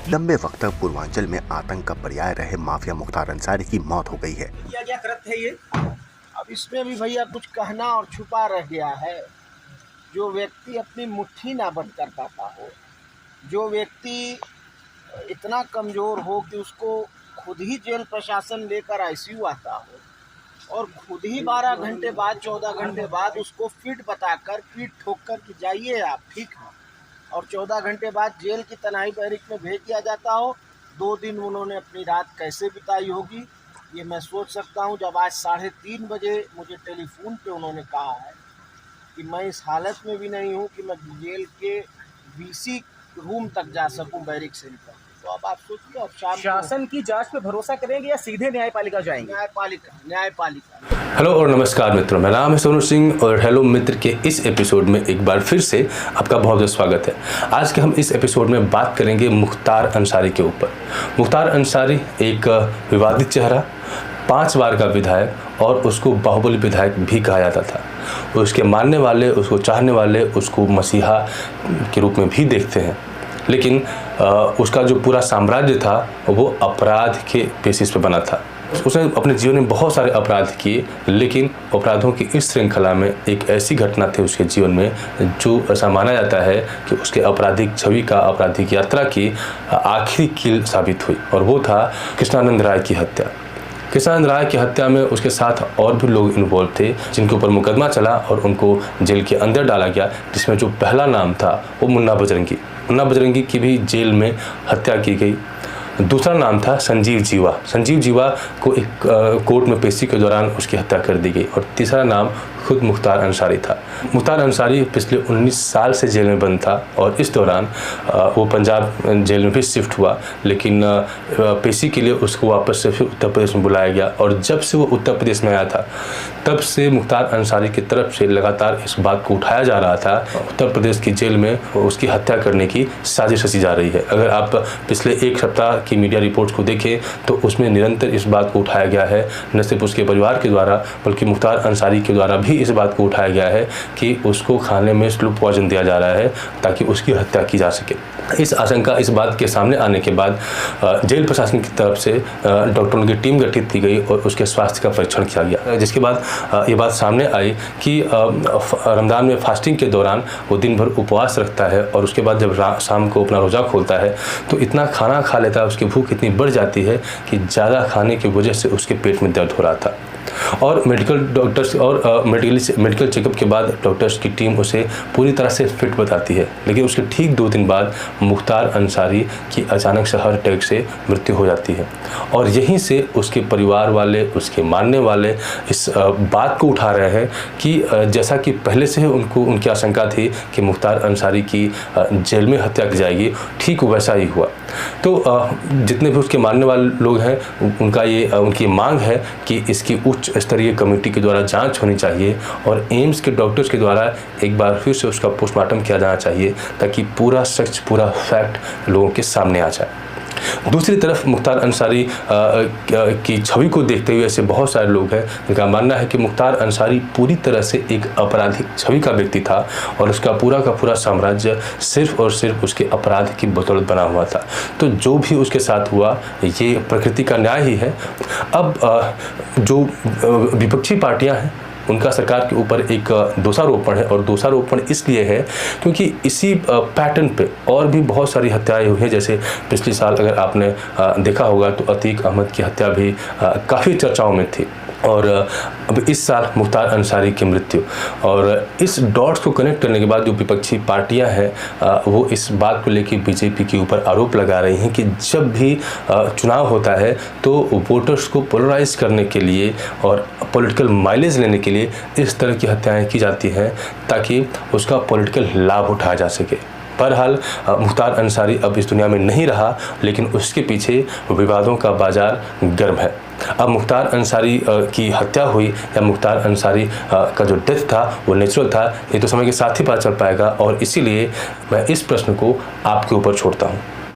लंबे वक्त तक पूर्वांचल में आतंक का पर्याय रहे माफिया मुख्तार अंसारी की मौत हो गई है। क्या कृत्य है ये? अब इसमें भी भैया कुछ कहना और छुपा रह गया है। जो व्यक्ति अपनी मुट्ठी ना बंद कर पाता हो, जो व्यक्ति इतना कमज़ोर हो कि उसको खुद ही जेल प्रशासन लेकर आईसीयू आता हो और खुद ही 12 घंटे बाद 14 घंटे बाद उसको फिट बताकर पीठ ठोक कर कि जाइए आप ठीक हैं, और 14 घंटे बाद जेल की तन्हाई बैरिक में भेज दिया जाता हो। 2 दिन उन्होंने अपनी रात कैसे बिताई होगी ये मैं सोच सकता हूँ। जब आज 3:30 बजे मुझे टेलीफोन पे उन्होंने कहा है कि मैं इस हालत में भी नहीं हूँ कि मैं जेल के बीसी रूम तक जा सकूँ बैरिक से निकल, तो अब आप सोचिए। अब शासन की जांच पे भरोसा करेंगे या सीधे न्यायपालिका जाएंगे? न्यायपालिका। हेलो और नमस्कार मित्रों, मेरा नाम है सोनू सिंह और हेलो मित्र के इस एपिसोड में एक बार फिर से आपका बहुत बहुत स्वागत है। आज के हम इस एपिसोड में बात करेंगे मुख्तार अंसारी के ऊपर। मुख्तार अंसारी एक विवादित चेहरा, 5 बार का विधायक और उसको बाहुबली विधायक भी कहा जाता था। उसके मानने वाले, उसको चाहने वाले उसको मसीहा के रूप में भी देखते हैं, लेकिन उसका जो पूरा साम्राज्य था वो अपराध के बेसिस पे बना था। उसने अपने जीवन में बहुत सारे अपराध किए, लेकिन अपराधों की इस श्रृंखला में एक ऐसी घटना थी उसके जीवन में जो ऐसा माना जाता है कि उसके आपराधिक छवि का, आपराधिक यात्रा की आखिरी कील साबित हुई, और वो था कृष्णानंद राय की हत्या। कृष्णानंद राय की हत्या में उसके साथ और भी लोग इन्वॉल्व थे जिनके ऊपर मुकदमा चला और उनको जेल के अंदर डाला गया, जिसमें जो पहला नाम था वो मुन्ना बजरंगी की भी जेल में हत्या की गई। दूसरा नाम था संजीव जीवा को एक कोर्ट में पेशी के दौरान उसकी हत्या कर दी गई। और तीसरा नाम खुद मुख्तार अंसारी था। मुख्तार अंसारी पिछले 19 साल से जेल में बंद था और इस दौरान वो पंजाब जेल में भी शिफ्ट हुआ, लेकिन पेशी के लिए उसको वापस से फिर उत्तर प्रदेश में बुलाया गया। और जब से वो उत्तर प्रदेश में आया था तब से मुख्तार अंसारी की तरफ से लगातार इस बात को उठाया जा रहा था, उत्तर प्रदेश की जेल में उसकी हत्या करने की साजिश रची जा रही है। अगर आप पिछले 1 सप्ताह की मीडिया रिपोर्ट्स को देखें तो उसमें निरंतर इस बात को उठाया गया है, न सिर्फ उसके परिवार के द्वारा बल्कि मुख्तार अंसारी के द्वारा भी इस बात को उठाया गया है कि उसको खाने में स्लो पॉइजन दिया जा रहा है ताकि उसकी हत्या की जा सके। इस आशंका, इस बात के सामने आने के बाद जेल प्रशासन की तरफ से डॉक्टरों की टीम गठित की गई और उसके स्वास्थ्य का परीक्षण किया गया, जिसके बाद ये बात सामने आई कि रमज़ान में फास्टिंग के दौरान वो दिन भर उपवास रखता है और उसके बाद जब शाम को अपना रोज़ा खोलता है तो इतना खाना खा लेता है, उसकी भूख इतनी बढ़ जाती है कि ज़्यादा खाने की वजह से उसके पेट में दर्द हो रहा था। और मेडिकल डॉक्टर्स और मेडिकल चेकअप के बाद डॉक्टर्स की टीम उसे पूरी तरह से फिट बताती है, लेकिन उसके ठीक 2 दिन बाद मुख्तार अंसारी की अचानक से हार्ट अटैक से मृत्यु हो जाती है। और यहीं से उसके परिवार वाले, उसके मानने वाले इस बात को उठा रहे हैं कि जैसा कि पहले से उनकी आशंका थी कि मुख्तार अंसारी की जेल में हत्या की जाएगी, ठीक वैसा ही हुआ। तो जितने भी उसके मानने वाले लोग हैं उनकी मांग है कि इसकी उच्च स्तरीय कमेटी के द्वारा जांच होनी चाहिए और एम्स के डॉक्टर्स के द्वारा एक बार फिर से उसका पोस्टमार्टम किया जाना चाहिए ताकि पूरा सच, पूरा फैक्ट लोगों के सामने आ जाए। दूसरी तरफ मुख्तार अंसारी की छवि को देखते हुए ऐसे बहुत सारे लोग हैं जिनका मानना है कि मुख्तार अंसारी पूरी तरह से एक आपराधिक छवि का व्यक्ति था और उसका पूरा का पूरा साम्राज्य सिर्फ और सिर्फ उसके अपराध की बदौलत बना हुआ था। तो जो भी उसके साथ हुआ ये प्रकृति का न्याय ही है। अब जो विपक्षी पार्टियां हैं उनका सरकार के ऊपर एक दोषारोपण है, और दोषारोपण इसलिए है क्योंकि इसी पैटर्न पे और भी बहुत सारी हत्याएं हुई हैं। जैसे पिछले साल अगर आपने देखा होगा तो अतीक अहमद की हत्या भी काफ़ी चर्चाओं में थी, और अब इस साल मुख्तार अंसारी की मृत्यु। और इस डॉट्स को कनेक्ट करने के बाद जो विपक्षी पार्टियां हैं वो इस बात को लेकर बीजेपी के ऊपर आरोप लगा रही हैं कि जब भी चुनाव होता है तो वोटर्स को पोलराइज करने के लिए और पॉलिटिकल माइलेज लेने के लिए इस तरह की हत्याएं की जाती हैं ताकि उसका पॉलिटिकल लाभ उठाया जा सके। बहरहाल मुख्तार अंसारी अब इस दुनिया में नहीं रहा, लेकिन उसके पीछे विवादों का बाजार गर्म है। अब मुख्तार अंसारी की हत्या हुई या मुख्तार अंसारी का जो डेथ था वो नेचुरल था, ये तो समय के साथ ही पता चल पाएगा। और इसीलिए मैं इस प्रश्न को आपके ऊपर छोड़ता हूँ।